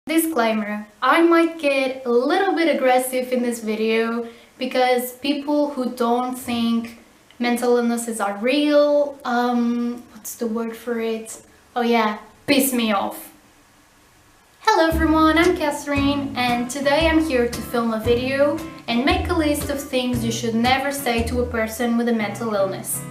Disclaimer, I might get a little bit aggressive in this video because people who don't think mental illnesses are real, what's the word for it? Oh yeah, piss me off. Hello everyone, I'm Catherine and today I'm here to film a video and make a list of things you should never say to a person with a mental illness.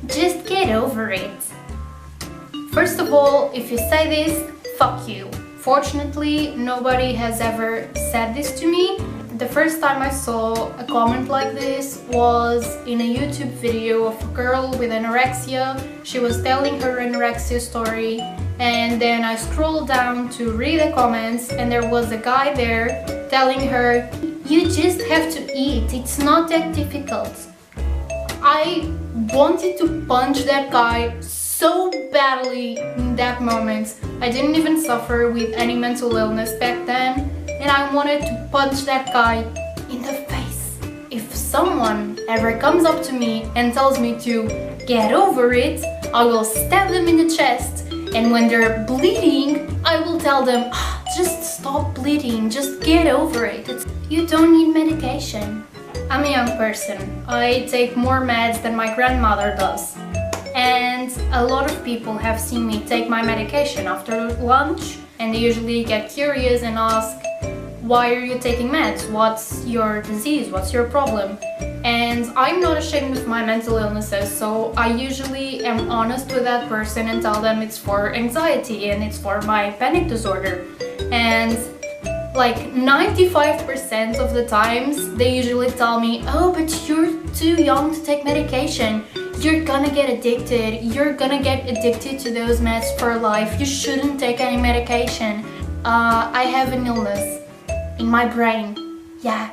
Just get over it. First of all, if you say this, fuck you. Fortunately, nobody has ever said this to me. The first time I saw a comment like this was in a YouTube video of a girl with anorexia. She was telling her anorexia story, and then I scrolled down to read the comments and there was a guy there telling her, "You just have to eat, it's not that difficult." I wanted to punch that guy so badly in that moment. I didn't even suffer with any mental illness back then, and I wanted to punch that guy in the face. If someone ever comes up to me and tells me to get over it, I will stab them in the chest, and when they're bleeding, I will tell them, just stop bleeding, just get over it. You don't need medication. I'm a young person. I take more meds than my grandmother does. And a lot of people have seen me take my medication after lunch, and they usually get curious and ask, why are you taking meds? What's your disease? What's your problem? And I'm not ashamed of my mental illnesses, so I usually am honest with that person and tell them it's for anxiety and it's for my panic disorder. And like 95% of the times they usually tell me, oh, but you're too young to take medication. You're gonna get addicted. You're gonna get addicted to those meds for life. You shouldn't take any medication. I have an illness in my brain, yeah,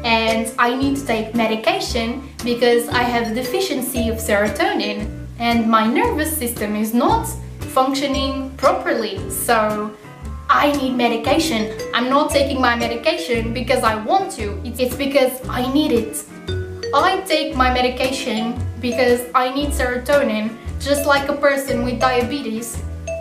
and I need to take medication because I have a deficiency of serotonin and my nervous system is not functioning properly, so I need medication. I'm not taking my medication because I want to, it's because I need it. I take my medication because I need serotonin, just like a person with diabetes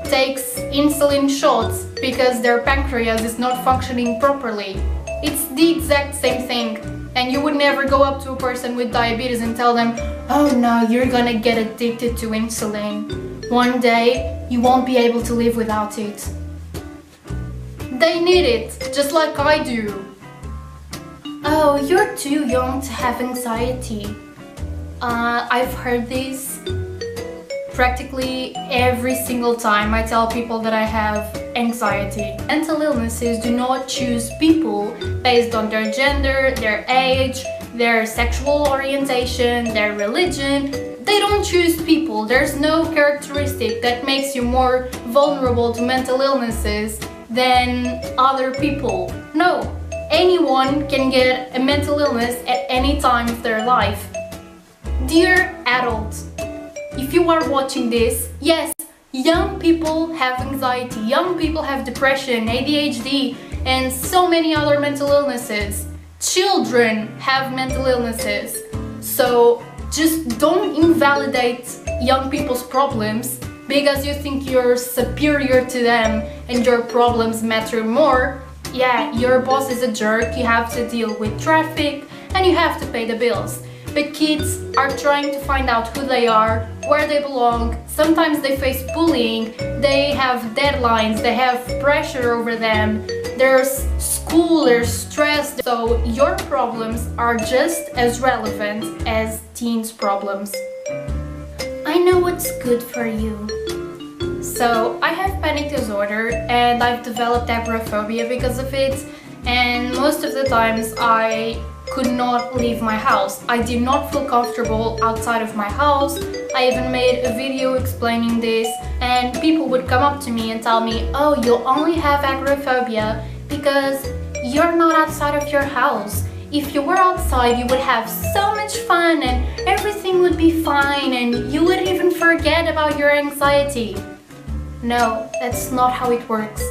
takes insulin shots because their pancreas is not functioning properly. It's the exact same thing, and you would never go up to a person with diabetes and tell them, oh no, you're gonna get addicted to insulin. One day you won't be able to live without it. They need it, just like I do. Oh, you're too young to have anxiety. I've heard this practically every single time I tell people that I have anxiety. Mental illnesses do not choose people based on their gender, their age, their sexual orientation, their religion. They don't choose people. There's no characteristic that makes you more vulnerable to mental illnesses than other people. No, anyone can get a mental illness at any time of their life. Dear adults, if you are watching this, yes, young people have anxiety, young people have depression, ADHD, and so many other mental illnesses. Children have mental illnesses. So just don't invalidate young people's problems because you think you're superior to them and your problems matter more. Yeah, your boss is a jerk, you have to deal with traffic and you have to pay the bills. But kids are trying to find out who they are, where they belong. Sometimes they face bullying, they have deadlines, they have pressure over them. There's school, there's stress. So your problems are just as relevant as teens' problems. I know what's good for you. So I have panic disorder and I've developed agoraphobia because of it, and most of the times I could not leave my house. I did not feel comfortable outside of my house. I even made a video explaining this, and people would come up to me and tell me, oh, you only have agoraphobia because you're not outside of your house. If you were outside, you would have so much fun and everything would be fine and you would even forget about your anxiety. No, that's not how it works.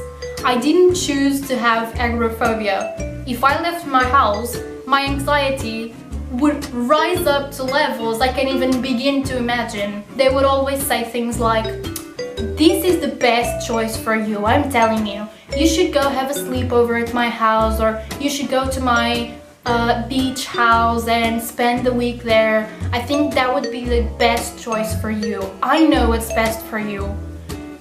I didn't choose to have agoraphobia. If I left my house, my anxiety would rise up to levels I can't even begin to imagine. They would always say things like, this is the best choice for you, I'm telling you. you should go have a sleepover at my house, or you should go to my beach house and spend the week there. I think that would be the best choice for you. I know what's best for you.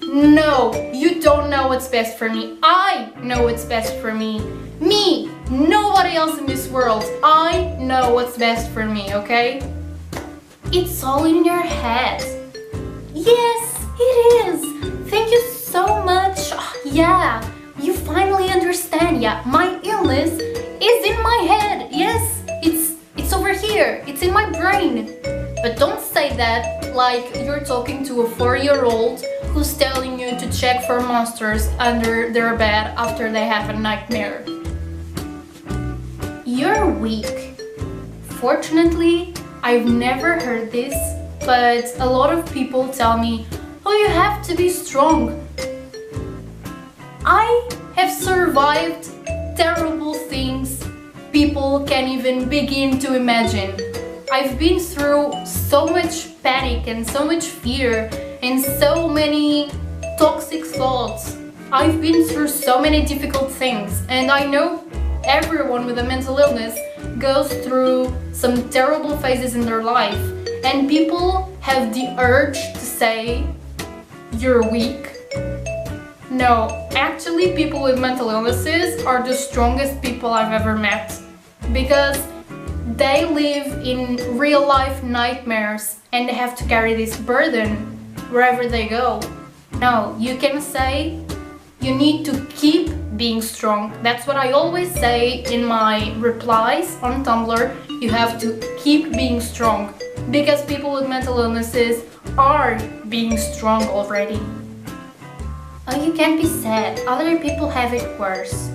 No, you don't know what's best for me. I know what's best for me. Me, nobody else in this world. I know what's best for me, okay? It's all in your head. Yes, it is. Thank you so much. Yeah, you finally understand. Yeah, my illness is in my head. Yes, it's over here. It's in my brain. But don't say that like you're talking to a 4-year-old who's telling you to check for monsters under their bed after they have a nightmare. You're weak. Fortunately, I've never heard this, but a lot of people tell me, oh, you have to be strong. I have survived terrible things people can't even begin to imagine. I've been through so much panic and so much fear and so many toxic thoughts. I've been through so many difficult things, and I know everyone with a mental illness goes through some terrible phases in their life, and people have the urge to say, you're weak. No, actually people with mental illnesses are the strongest people I've ever met, because they live in real life nightmares and they have to carry this burden wherever they go. No, you can say you need to keep being strong. That's what I always say in my replies on Tumblr. You have to keep being strong, because people with mental illnesses are being strong already. Oh, you can't be sad. Other people have it worse.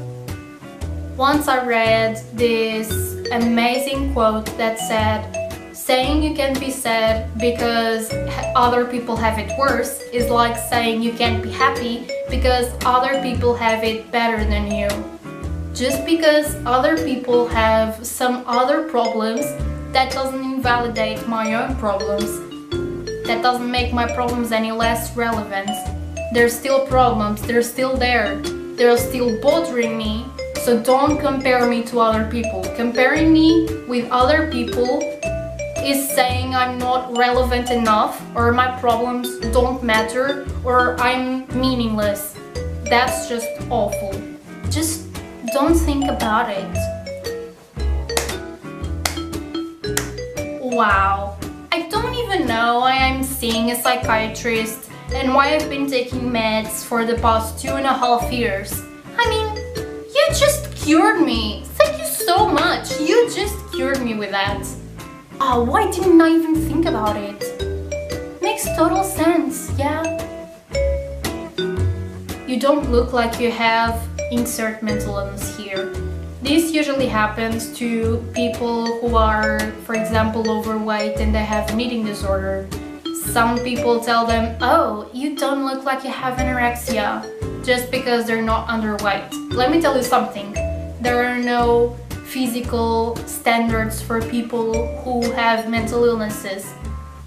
Once I read this amazing quote that said, saying you can't be sad because other people have it worse is like saying you can't be happy because other people have it better than you. Just because other people have some other problems, that doesn't invalidate my own problems. That doesn't make my problems any less relevant. They're still problems, they're still there, they're still bothering me. So don't compare me to other people. Comparing me with other people is saying I'm not relevant enough, or my problems don't matter, or I'm meaningless. That's just awful. Just don't think about it. Wow. I don't even know why I'm seeing a psychiatrist and why I've been taking meds for the past 2.5 years. I mean, you just cured me. Thank you so much. You just cured me with that. Oh, why didn't I even think about it? Makes total sense, yeah. You don't look like you have insert mental illness here. This usually happens to people who are, for example, overweight and they have an eating disorder. Some people tell them, oh, you don't look like you have anorexia, just because they're not underweight. Let me tell you something. There are no physical standards for people who have mental illnesses.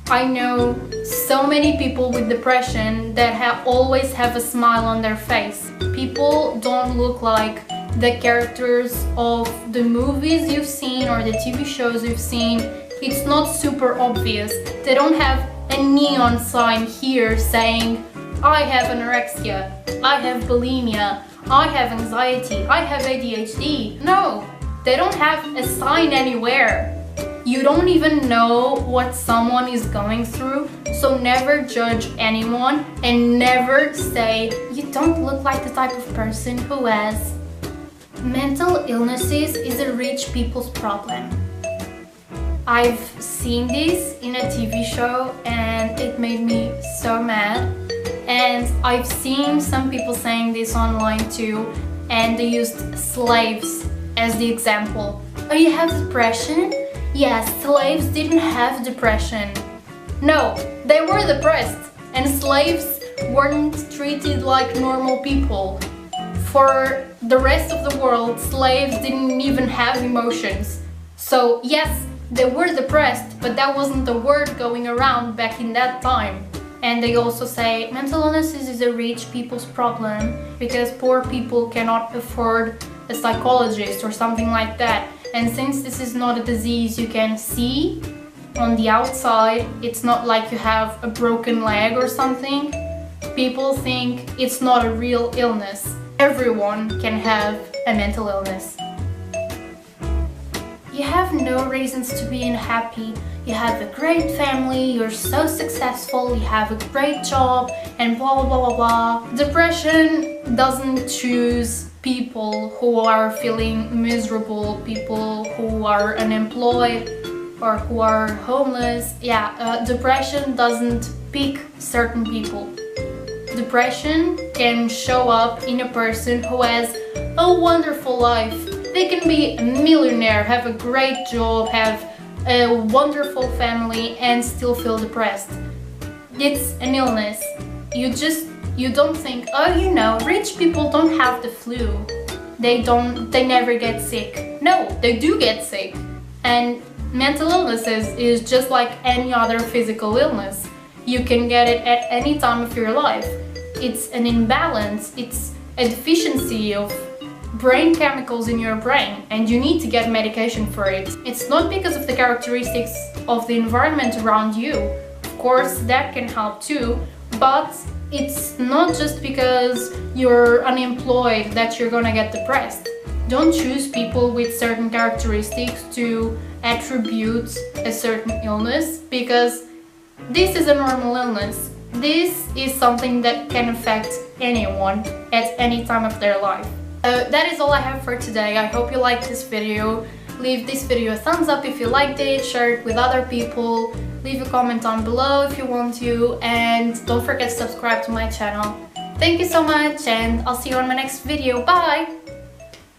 I know so many people with depression that always have a smile on their face. People don't look like the characters of the movies you've seen or the TV shows you've seen. It's not super obvious. They don't have a neon sign here saying, I have anorexia, I have bulimia, I have anxiety, I have ADHD. No, they don't have a sign anywhere. You don't even know what someone is going through, so never judge anyone and never say, you don't look like the type of person who has. Mental illnesses is a rich people's problem. I've seen this in a TV show and it made me so mad. And I've seen some people saying this online too, and they used slaves as the example. Oh, you have depression? Yes, slaves didn't have depression. No, they were depressed, and slaves weren't treated like normal people. For the rest of the world, slaves didn't even have emotions. So yes, they were depressed, but that wasn't the word going around back in that time. And they also say mental illness is a rich people's problem because poor people cannot afford a psychologist or something like that. And since this is not a disease you can see on the outside, it's not like you have a broken leg or something, people think it's not a real illness. Everyone can have a mental illness. You have no reasons to be unhappy. You have a great family, you're so successful, you have a great job, and blah blah blah blah blah. Depression doesn't choose people who are feeling miserable, people who are unemployed or who are homeless. Depression doesn't pick certain people. Depression can show up in a person who has a wonderful life. They can be a millionaire, have a great job, have a wonderful family and still feel depressed. It's an illness. You don't think, oh, you know, rich people don't have the flu. They never get sick. No, they do get sick. And mental illnesses is just like any other physical illness. You can get it at any time of your life. It's an imbalance, it's a deficiency of brain chemicals in your brain, and you need to get medication for it. It's not because of the characteristics of the environment around you. Of course, that can help too, but it's not just because you're unemployed that you're gonna get depressed. Don't choose people with certain characteristics to attribute a certain illness, because this is a normal illness. This is something that can affect anyone at any time of their life. That is all I have for today. I hope you liked this video. Leave this video a thumbs up if you liked it, share it with other people, leave a comment down below if you want to, and don't forget to subscribe to my channel. Thank you so much, and I'll see you on my next video. Bye!